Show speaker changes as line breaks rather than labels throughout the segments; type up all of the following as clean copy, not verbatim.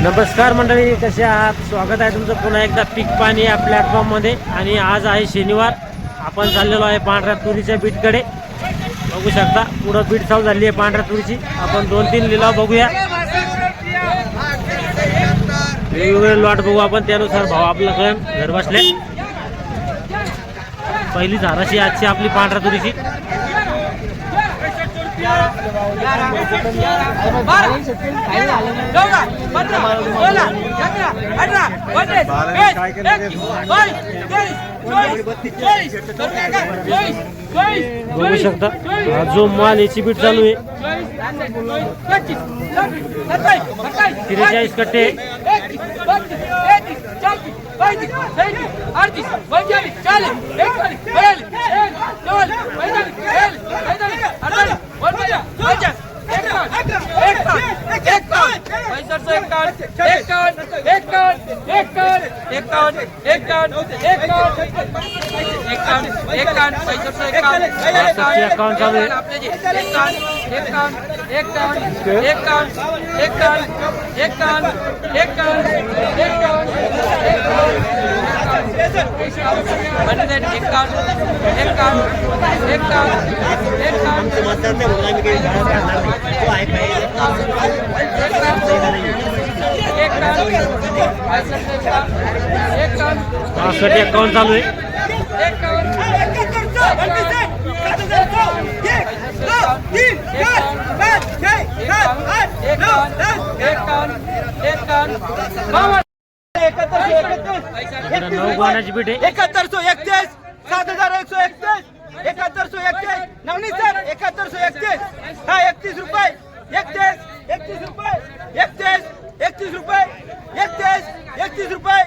नमस्कार मंडळी, कसे आहात? स्वागत आहे तुमचं पुन्हा एकदा पीक पाणी या प्लॅटफॉर्ममध्ये. आणि आज आहे शनिवार. आपण चाललेलो आहे पांढऱ्या तुरीच्या बीटकडे. बघू शकता पुढं बीट चालू झाली आहे पांढऱ्या तुरीची. आपण 2-3 लिलाव बघूया, वेगवेगळे लॉट बघू आपण, त्यानुसार भाव आपलं कळण घर बसले. पहिली झाराशी आजची आपली पांढऱ्या तुरीची. बघू शकता जो माल याची बीट चालू आहे. 43 कट्टे. अकाउंट चालू आहे. नऊ गोण्याची बीट आहे.
7131 7131 7131 नवनीत सर 7131 हा 31 रुपये 31 रुपये 31 रुपये 31 रुपये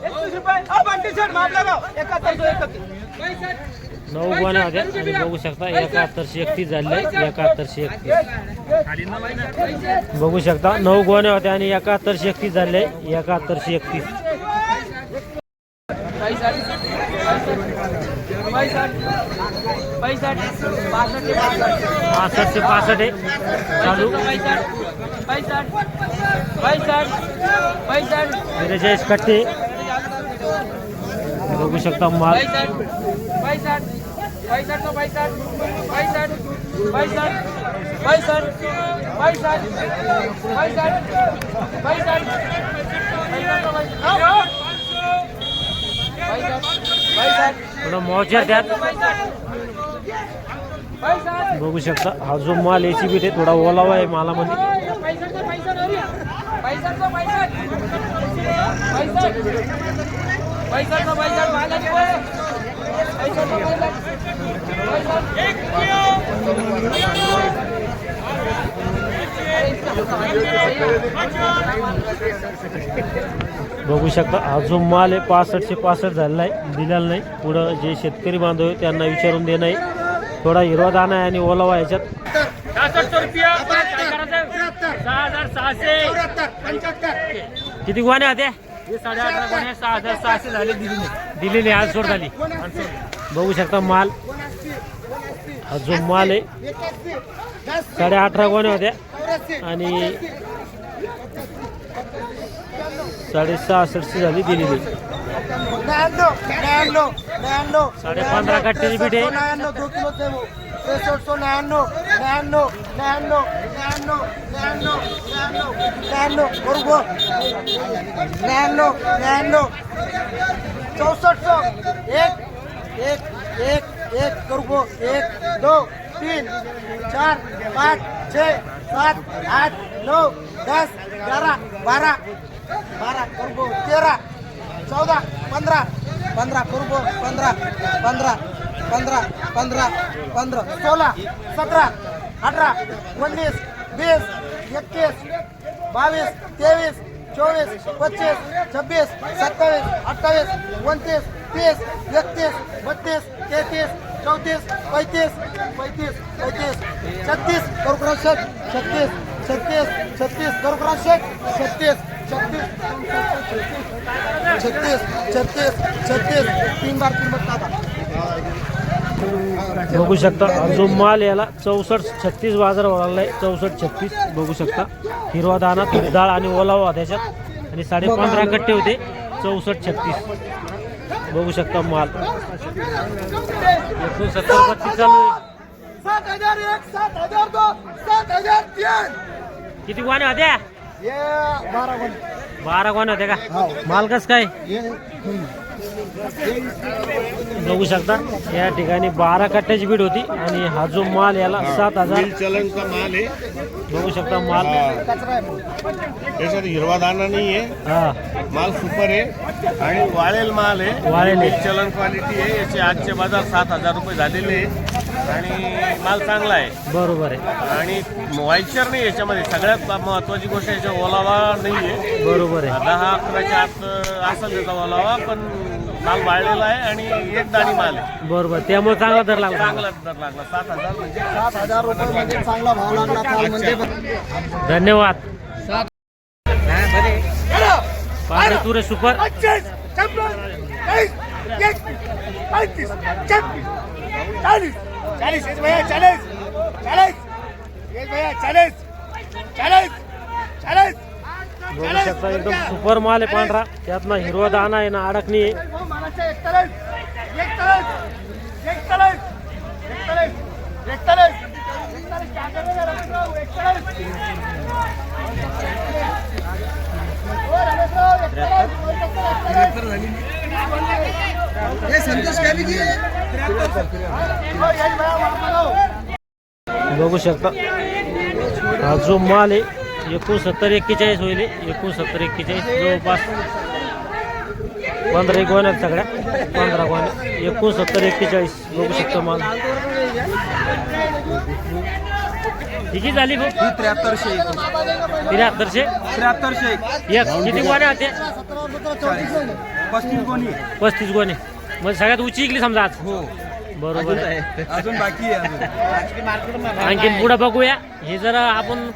31 रुपये हा बंटी सर माप लगाव 7131
9 गोण्या होत्या आणि बघू शकता 7131 झाले. 7131 बघू शकता 9 गोण्या होत्या आणि 7131 झाले. 7131 65 आहे चालू. 43 कट्टे. बघू शकता माल 65 मोर्चार त्यात. बघू शकता हा जो माल याची बीट आहे थोडा ओलावा आहे मालामध्ये. बघू शकता हा जो माल आहे 65 झालेला आहे, दिलेला नाही. पुढं जे शेतकरी बांधव आहे त्यांना विचारून देणं आहे. थोडा हिरवा दाना आहे आणि ओलावा याच्यात. 6600 किती गोण्या होत्या? 18.5 गोण्या. 6600 झाले. दिलेली आज सोड झाली. बघू शकता माल हा जो माल आहे 18.5 गोण्या होत्या आणि 6600 झाली दिलेली. 15.5 कट्ट्याची बीट आहे.
6400 1 करू 1 2 3 4 5 6 7 8 9 10 11 12 करू 13 14 15 करू 15 16 17 18 19 20 21 22 23 24 25 26 27 28 29 30 31 32 33 34 35 36 करू 36 करू 36 36 तीन बार 3 बत्ता
बघू शकता जो माल याला 64-36 बाजार वळाला आहे. 64-36 बघू शकता. हिरवा दाना, तूर डाळ आणि ओलावा त्याच्यात आणि 15.5 कट्टे होते. 64-36 बघू शकता माल. 69-32 चालू आहे.
7,001, 7,002, 7,003.
किती गोण्या होत्या?
12 गुण.
12 गोण्या होत्या का?
हो.
माल कस काय बघू शकता. या ठिकाणी 12 कट्ट्याची बीड होती आणि हा जो माल याला 7,000
चलनचा माल आहे.
बघू शकता माल.
कचरा आहे.
त्याच्यात हिरवा दाना नाही आहे.
हा
माल सुपर आहे आणि वाळेल माल आहे.
वाळेल आहे.
चलन क्वालिटी आहे. याचे आजचे बाजार 7,000 रुपये झालेले आहे आणि माल चांगला आहे
बरोबर आहे.
आणि व्हायचर नाही याच्यामध्ये. सगळ्यात महत्वाची गोष्ट याच्या ओलावा नाही आहे.
बरोबर आहे.
10-11च्या आत असेल त्याचा ओलावा, पण माल वाळलेला आहे आणि एक दाणी माल आहे.
बरोबर त्यामुळे चांगला दर लागला.
चांगला दर लागला. 7,000 म्हणजे
7,000 रुपये म्हणजे चांगला भाव लागला काल म्हणजे.
धन्यवाद. पांढरे तुरे सुपर
25, 26, 30, 31, 35, 40, 40 ये भैया 40, 40 ये भैया 40, 40, 40.
बघू शकता एकदम सुपर माल आहे पांढरा. त्यातला हिरवा दाना आहे ना, अडकणी आहे.
मालाचे 41, 41, 41, 41, 41, 41. संतोष
बघू शकता हा जो माल आहे 69-41 होईल. 69-41 जवळपास 15 गोण्या सगळ्या. 15 गोण्या 69-41 बघू शकता माल. किती झाली भाऊ?
7300
7300 एक. किती गोण्या होत्या?
35 कोणी
35 गोणे. म्हणजे सगळ्यात उंची इकली समजा आज.
हो
बरोबर आहे.
अजून बाकी आहे.
आणखीन पुढे बघूया. हे जरा आपण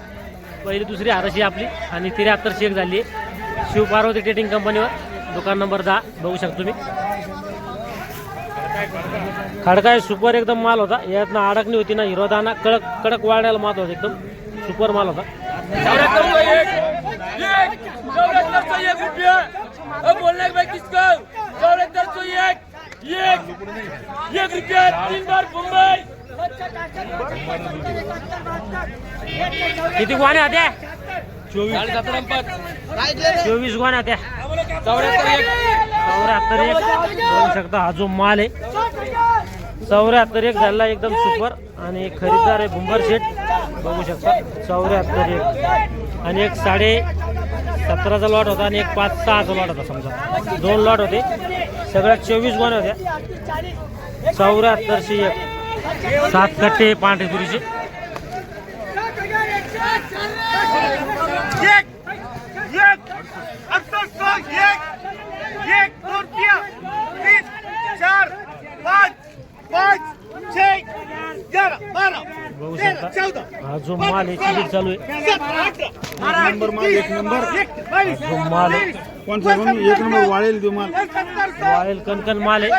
पहिली दुसरी हाराशी आपली आणि 7300 एक झाली आहे. शिवपार्वती ट्रेडिंग कंपनीवर दुकान नंबर 10 बघू शकतो तुम्ही. खडकाय सुपर एकदम माल होता. यातनं अडकणी होती ना, हिरवा दाना कडक कडक वाढायला माल होता. एकदम सुपर माल होता.
बोलने भाई किसको 7401 एक रुपया 3 बार मुंबई.
किती गोण्या होत्या?
24
24 गोण्या होत्या. 74 एक बघू शकता. हा जो माल आहे 74 एक झाला एकदम सुपर. आणि खरीदार आहे भुंबर शेठ बघू शकता. 74 एक आणि एक 17.5चा लॉट होता आणि एक 5-6चा लॉट होता. समजा 2 लॉट होते. सगळ्यात 24 गोण्या होत्या. 74 एक 7 कट्टे पांढरे तुरीचे. बघू शकता हा जो माल आहे तिकीट चालू आहे.
नंबर माल 1 नंबर
जो माल आहे
कोण सा 1 नंबर वाळेल देऊ माल.
वाळेल कणकण माल आहे.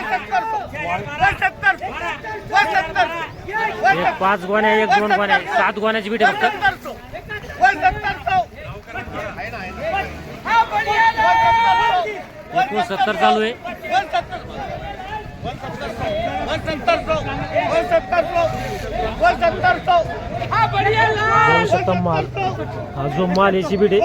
एक 5 गोण्या, एक 2 गोण्या, 7 गोण्याची बीट आहे फक्त. 69 चालू आहे. बघू शकता माल. हा जो माल याची बीट आहे.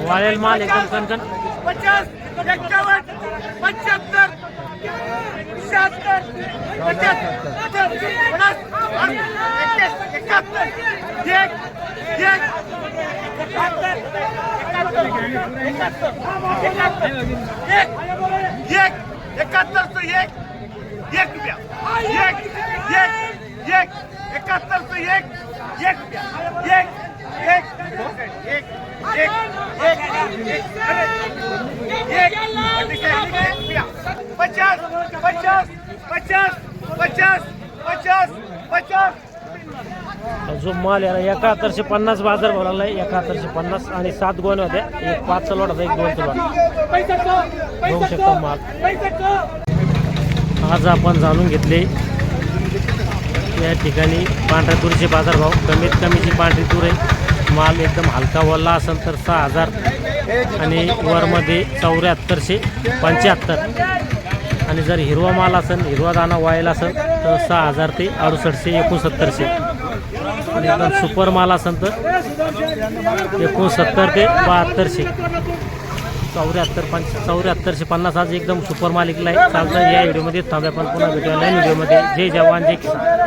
वाळेल माल एकदम कणकण.
50, 51, 75, 76, 71 एक 71
जो माल याला 7150 बाजार भरला आहे. 7150 आणि 7 गोण्या होत्या. एक 5 लोट होता, एक 2 लोट. बघू शकता माल. आज आपण जाणून घेतले या ठिकाणी पांढऱ्या तुरीचे बाजारभाव. कमीत कमी जी पांढरी तूर आहे माल एकदम हलका वल्ला असेल तर 6000 आणि वरमध्ये 7475. आणि जर हिरवा माल असेल, हिरवा दाणा वाळेला असेल तर 6000 ते 6800 6900. आणि एकदम सुपर माल असेल तर 69 ते 7200. 7450 आज एकदम सुपर माल विकला आहे. चालतं या व्हिडिओमध्ये थांब्या, पण पुन्हा भेटूया नवीन व्हिडिओमध्ये. जय जवान जय किसान.